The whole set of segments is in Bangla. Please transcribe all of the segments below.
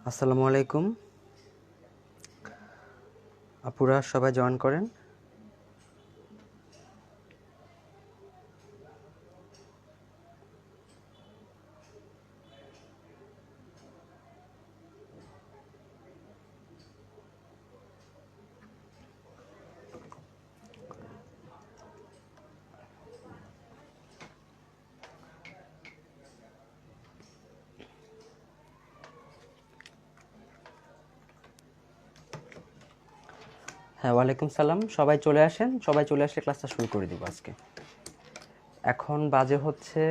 আসসালামু আলাইকুম। আপুরা সবাই জয়েন করেন। হ্যাঁ, ওয়ালাইকুম সালাম। সবাই চলে আসেন। সবাই চলে আসলে ক্লাসটা শুরু করে দিব আজকে। এখন বাজে হচ্ছে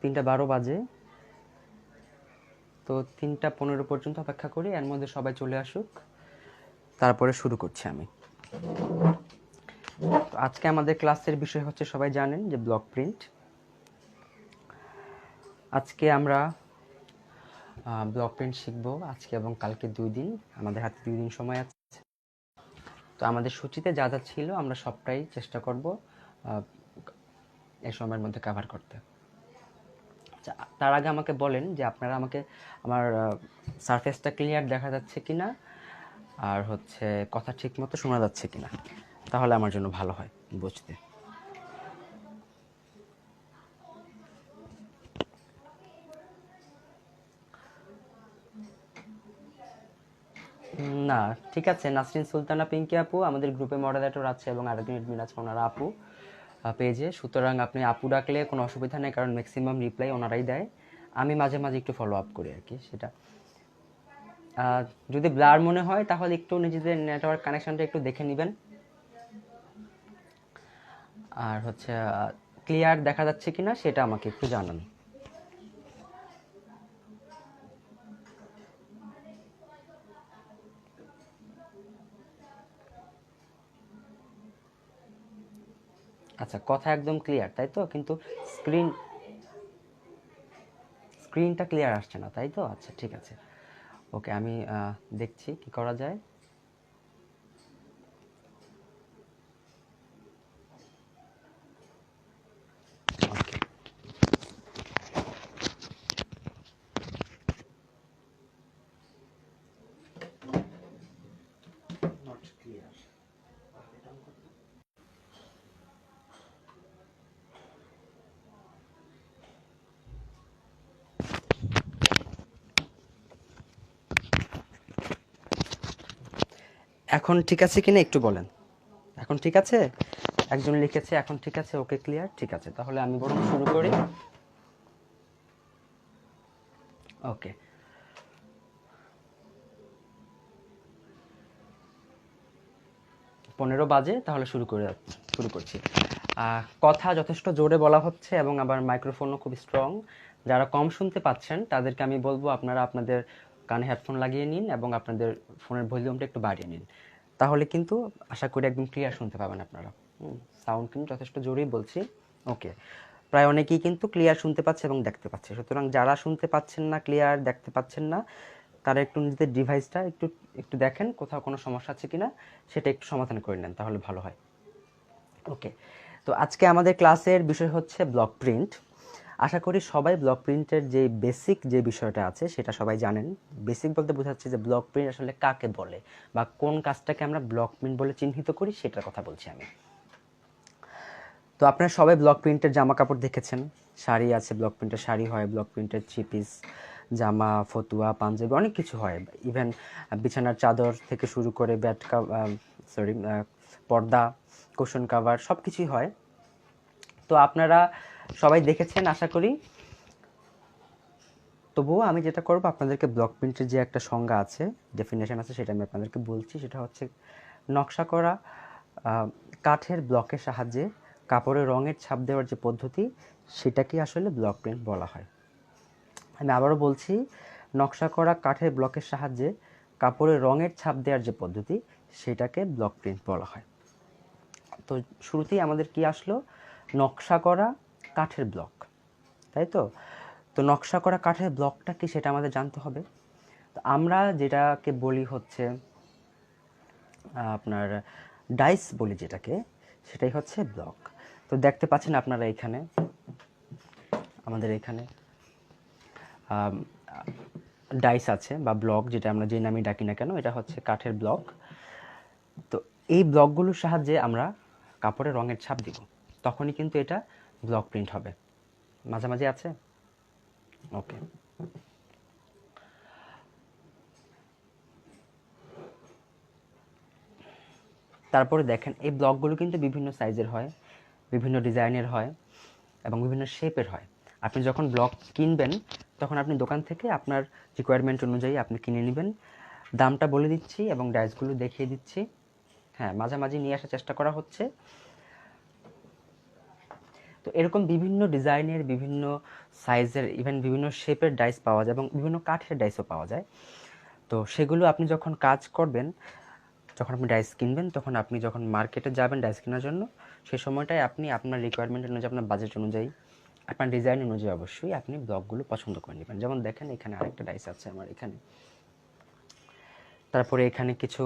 3:12 বাজে। তো 3:15 পর্যন্ত অপেক্ষা করি, এর মধ্যে সবাই চলে আসুক, তারপরে শুরু করছি আমি। তো আজকে আমাদের ক্লাসের বিষয় হচ্ছে, সবাই জানেন যে ব্লক প্রিন্ট। আজকে আমরা ব্লক প্রিন্ট শিখব আজকে এবং কালকে 2 দিন। আমাদের হাতে 2 দিন সময় আছে। তো আমাদের সূচিতে যা যা ছিল আমরা সবটাই চেষ্টা করব এই সময়ের মধ্যে কভার করতে। আচ্ছা, তার আগে আমাকে বলেন যে আপনারা আমাকে আমার সারফেসটা ক্লিয়ার দেখা যাচ্ছে কিনা, আর হচ্ছে কথা ঠিক মতো শোনা যাচ্ছে কিনা, তাহলে আমার জন্য ভালো হয় বুঝতে। না, ঠিক আছে। নাসরিন সুলতানা পিঙ্কি আপু আমাদের গ্রুপে মডারেটর আছে এবং আরেকজন অ্যাডমিন আছে, ওনারা আপু পেজে। সুতরাং আপনি আপু ডাকলে কোনো অসুবিধা নেই, কারণ ম্যাক্সিমাম রিপ্লাই ওনারাই দেয়। আমি মাঝে মাঝে একটু ফলো আপ করি আর কি। সেটা যদি ব্লার মনে হয় তাহলে একটু নিজেদের নেটওয়ার্ক কানেকশনটা একটু দেখে নেবেন। আর হচ্ছে ক্লিয়ার দেখা যাচ্ছে কিনা সেটা আমাকে একটু জানান। আচ্ছা, কথা একদম ক্লিয়ার তাই তো, কিন্তু স্ক্রিনটা ক্লিয়ার আসছে না তাই তো। আচ্ছা, ঠিক আছে। ওকে, আমি দেখছি কি করা যায়। এখন ঠিক আছে কিনা একটু বলেন। এখন ঠিক আছে? একজন লিখেছে এখন ঠিক আছে। ওকে, ক্লিয়ার, ঠিক আছে। তাহলে আমি বরং শুরু করি। ওকে, 15 বাজে, তাহলে শুরু করছি। কথা যথেষ্ট জোরে বলা হচ্ছে এবং আবার মাইক্রোফোনও খুব স্ট্রং। যারা কম শুনতে পাচ্ছেন তাদেরকে আমি বলবো আপনারা আপনাদের কানে হেডফোন লাগিয়ে নিন এবং আপনাদের ফোনের ভলিউমটা একটু বাড়িয়ে নিন, তাহলে কিন্তু আশা করি একদম ক্লিয়ার শুনতে পাবেন আপনারা। সাউন্ড কিন্তু যথেষ্ট জোরেই বলছি। ওকে, প্রায় অনেকেই কিন্তু ক্লিয়ার শুনতে পাচ্ছে এবং দেখতে পাচ্ছে। সুতরাং যারা শুনতে পাচ্ছেন না, ক্লিয়ার দেখতে পাচ্ছেন না, তারা একটু নিজেদের ডিভাইসটা একটু একটু দেখেন কোথাও কোনো সমস্যা আছে কিনা, সেটা একটু সমাধান করে নেন, তাহলে ভালো হয়। ওকে, তো আজকে আমাদের ক্লাসের বিষয় হচ্ছে ব্লক প্রিন্ট। আশা করি সবাই ব্লক প্রিন্টের যে বেসিক যে বিষয়টা আছে সেটা সবাই জানেন। বেসিক বলতে বোঝাচ্ছে যে ব্লক প্রিন্ট আসলে কাকে বলে বা কোন কাজটাকে আমরা ব্লক প্রিন্ট বলে চিহ্নিত করি, সেটার কথা বলছি আমি। তো আপনারা সবাই ব্লক প্রিন্টের জামা কাপড় দেখেছেন। শাড়ি আছে, ব্লক প্রিন্টের শাড়ি হয়, ব্লক প্রিন্টের 3 পিস জামা, ফতুয়া, পাঞ্জাবি, অনেক কিছু হয়। ইভেন বিছানার চাদর থেকে শুরু করে পর্দা, কুশন কাভার সব কিছুই হয়। তো আপনারা সবাই দেখেছেন আশা করি। তবুও আমি যেটা করব, আপনাদেরকে ব্লক প্রিন্টের যে একটা সংজ্ঞা আছে, ডেফিনেশন আছে, সেটা আমি আপনাদেরকে বলছি। সেটা হচ্ছে নকশা করা কাঠের ব্লকের সাহায্যে কাপড়ে রঙের ছাপ দেওয়ার যে পদ্ধতি, সেটাকে আসলে ব্লক প্রিন্ট বলা হয়। আমি আবারও বলছি, নকশা করা কাঠের ব্লকের সাহায্যে কাপড়ে রঙের ছাপ দেওয়ার যে পদ্ধতি, সেটাকে ব্লক প্রিন্ট বলা হয়। তো শুরুতেই আমাদের কি আসলো? নকশা করা কাঠের ব্লক, তাই তো। তো নকশা করা কাঠের ব্লকটা কি সেটা আমাদের জানতে হবে। তো আমরা যেটাকে বলি হচ্ছে আপনার ডাইস বলি যেটাকে, সেটাই হচ্ছে ব্লক। তো দেখতে পাচ্ছেন আপনারা এখানে, আমাদের এখানে ডাইস আছে বা ব্লক, যেটা আমরা যে নামে ডাকি না কেন, এটা হচ্ছে কাঠের ব্লক। তো এই ব্লকগুলোর সাহায্যে আমরা কাপড়ে রঙের ছাপ দিব, তখনই কিন্তু এটা ব্লক প্রিন্ট হবে। মাঝামাঝি আছে? ওকে। তারপরে দেখেন এই ব্লকগুলো কিন্তু বিভিন্ন সাইজের হয়, বিভিন্ন ডিজাইনের হয় এবং বিভিন্ন শেপের হয়। আপনি যখন ব্লক কিনবেন তখন আপনি দোকান থেকে আপনার রিকোয়ারমেন্ট অনুযায়ী আপনি কিনে নেবেন। দামটা বলে দিচ্ছি এবং ডাইসগুলো দেখিয়ে দিচ্ছি। হ্যাঁ, মাঝামাঝি নিয়ে আসার চেষ্টা করা হচ্ছে। তো এরকম বিভিন্ন ডিজাইনের, বিভিন্ন সাইজের, ইভেন বিভিন্ন শেপের ডাইস পাওয়া যায় এবং বিভিন্ন কাঠের ডাইসও পাওয়া যায়। তো সেগুলো আপনি যখন কাজ করবেন, যখন আপনি ডাইস কিনবেন, তখন আপনি যখন মার্কেটে যাবেন ডাইস কেনার জন্য, সেই সময়টায় আপনি আপনার রিকোয়ারমেন্ট অনুযায়ী, আপনার বাজেট অনুযায়ী, আপনার ডিজাইন অনুযায়ী অবশ্যই আপনি ব্লকগুলো পছন্দ করে নেবেন। যেমন দেখেন এখানে আরেকটা ডাইস আছে আমার এখানে। তারপরে এখানে কিছু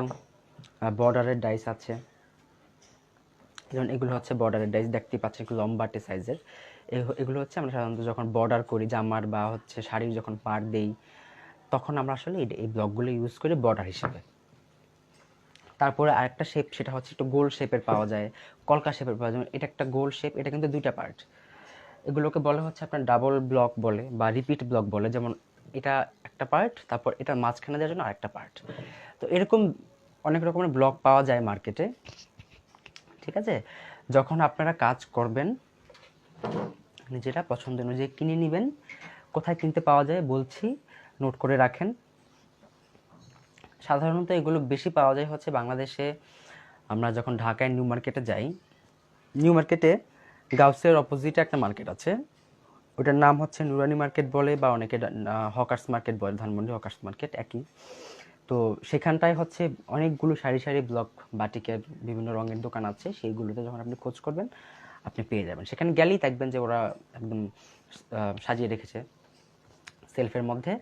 বর্ডারের ডাইস আছে। যেমন এগুলো হচ্ছে বর্ডারের ডাইস, দেখতেই পাচ্ছেন একটু লম্বাটে সাইজের। এগুলো হচ্ছে আমরা সাধারণত যখন বর্ডার করি জামার বা হচ্ছে শাড়ির যখন পাড় দেই, তখন আমরা আসলে এই ব্লকগুলো ইউজ করি বর্ডার হিসেবে। তারপরে আরেকটা শেপ, সেটা হচ্ছে একটু গোল শেপের পাওয়া যায়, কলকা শেপের পাওয়া যায়। এটা একটা গোল শেপ, এটা কিন্তু দুইটা পার্ট। এগুলোকে বলা হচ্ছে আপনার ডাবল ব্লক বলে বা রিপিট ব্লক বলে। যেমন এটা একটা পার্ট, তারপর এটার মাঝখানে দেওয়ার জন্য আরেকটা পার্ট। তো এরকম অনেক রকমের ব্লক পাওয়া যায় মার্কেটে। ঠিক আছে, যখন আপনারা কাজ করবেন নিজেরা পছন্দ অনুযায়ী কিনে নেবেন। কোথায় কিনতে পাওয়া যায় বলছি, নোট করে রাখেন। সাধারণত এগুলো বেশি পাওয়া যায় হচ্ছে বাংলাদেশে। আমরা যখন ঢাকায় নিউ মার্কেটে যাই, নিউ মার্কেটে গাউসের অপোজিটে একটা মার্কেট আছে, ওটার নাম হচ্ছে নুরানি মার্কেট বলে বা অনেকে হকার্স মার্কেট বলে, ধানমন্ডি হকার্স মার্কেট একই। তো সেখানটায় হচ্ছে অনেকগুলো সারি সারি ব্লক বাটিকের বিভিন্ন রঙের দোকান আছে। সেইগুলোতে যখন আপনি খোঁজ করবেন আপনি পেয়ে যাবেন। সেখানে গেলেই দেখবেন যে ওরা একদম সাজিয়ে রেখেছে সেলফের মধ্যে।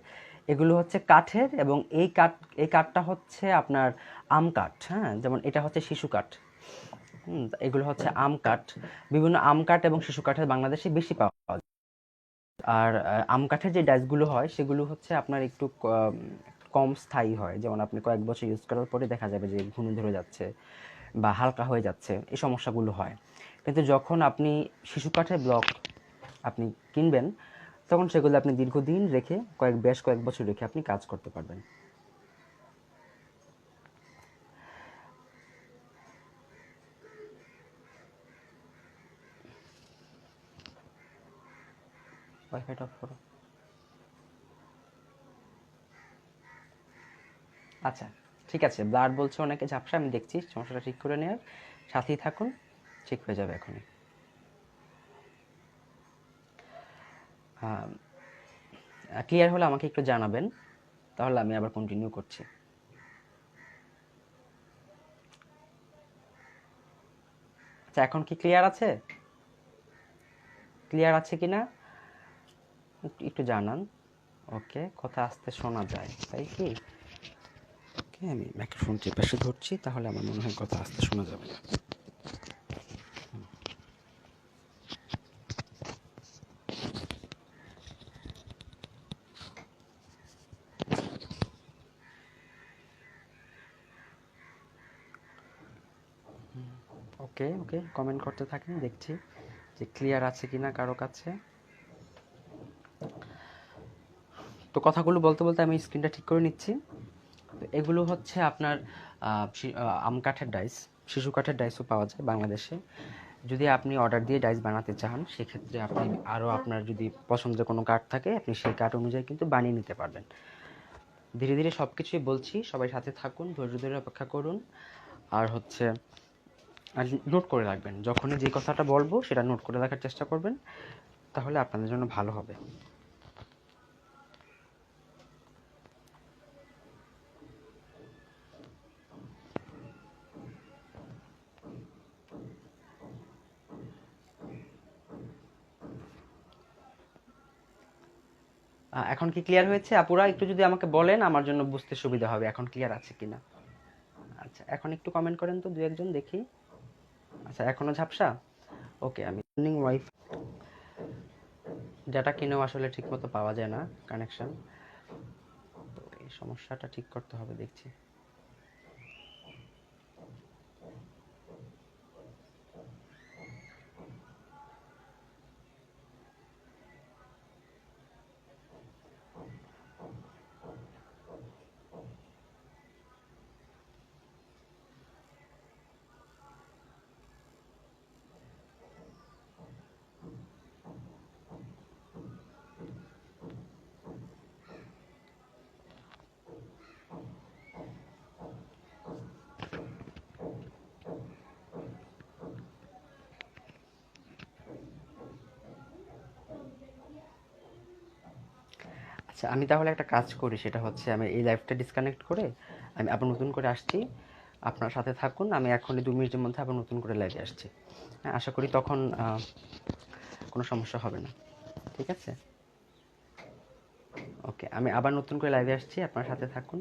এগুলো হচ্ছে কাঠের এবং এই কাঠটা হচ্ছে আপনার আম কাঠ। হ্যাঁ, যেমন এটা হচ্ছে শিশু কাঠ। এগুলো হচ্ছে আম কাঠ। বিভিন্ন আম কাঠ এবং শিশু কাঠের বাংলাদেশে বেশি পাওয়া যায়। আর আম কাঠের যে ডাইসগুলো হয় সেগুলো হচ্ছে আপনার একটু কম স্থায়ী হয়। যেমন আপনি কয়েক বছর ইউজ করার পরে দেখা যাবে যে ঘুণে ধরে যাচ্ছে বা হালকা হয়ে যাচ্ছে, এই সমস্যাগুলো হয়। কিন্তু যখন আপনি শিশু কাঠের ব্লক আপনি কিনবেন, তখন সেগুলো আপনি দীর্ঘদিন রেখে বেশ কয়েক বছর রেখে আপনি কাজ করতে পারবেন। ওয়াইফাইটা অফ করো। আচ্ছা, ঠিক আছে। ব্লার বলছে অনেকে, ঝাপসা, আমি দেখছি সমস্যাটা ঠিক করে নেওয়ার। সাথেই থাকুন, ঠিক হয়ে যাবে এখনই। ক্লিয়ার হলে আমাকে একটু জানাবেন, তাহলে আমি আবার কন্টিনিউ করছি। আচ্ছা, এখন কি ক্লিয়ার আছে? ক্লিয়ার আছে কি না একটু জানান। ওকে, কথা আস্তে শোনা যায় তাই কি? ওকে, আমি মাইক্রোফোন চেপে ধরছি, তাহলে আমার মনে হয় কথা আস্তে শোনা যাবে। ওকে ওকে, কমেন্ট করতে থাকেন, দেখছি যে ক্লিয়ার আছে কিনা কারো কাছে। তো কথাগুলো বলতে বলতে আমি স্ক্রিনটা ঠিক করে নিচ্ছি। তো এগুলো হচ্ছে আপনার আম কাঠের ডাইস, শিশু কাঠের ডাইসও পাওয়া যায় বাংলাদেশে। যদি আপনি অর্ডার দিয়ে ডাইস বানাতে চান, সেক্ষেত্রে আপনি আরও আপনার যদি পছন্দের কোনো কাঠ থাকে আপনি সেই কাঠ অনুযায়ী কিন্তু বানিয়ে নিতে পারবেন। ধীরে ধীরে সব কিছুই বলছি, সবাই সাথে থাকুন, ধৈর্য ধরে অপেক্ষা করুন। আর হচ্ছে আর নোট করে রাখবেন, যখনই যে কথাটা বলবো সেটা নোট করে রাখার চেষ্টা করবেন, তাহলে আপনাদের জন্য ভালো হবে। এখন কি ক্লিয়ার হয়েছে আপুরা? একটু যদি আমাকে বলেন আমার জন্য বুঝতে সুবিধা হবে এখন ক্লিয়ার আছে কিনা। আচ্ছা, এখন একটু কমেন্ট করেন তো, দু একজন দেখি। আচ্ছা, এখনো ঝাপসা। ওকে, আমি ওয়াইফ ডাটা কিনেও আসলে ঠিকমতো পাওয়া যায় না কানেকশন। সমস্যাটা ঠিক করতে হবে দেখছি। আচ্ছা, আমি তাহলে একটা কাজ করি, সেটা হচ্ছে আমি এই লাইভটা ডিসকানেক্ট করে আমি আবার নতুন করে আসছি। আপনার সাথে থাকুন, আমি এখনই 2 মিনিটের মধ্যে আবার নতুন করে লাইভে আসছি। হ্যাঁ, আশা করি তখন কোনো সমস্যা হবে না। ঠিক আছে, ওকে, আমি আবার নতুন করে লাইভে আসছি, আপনার সাথে থাকুন।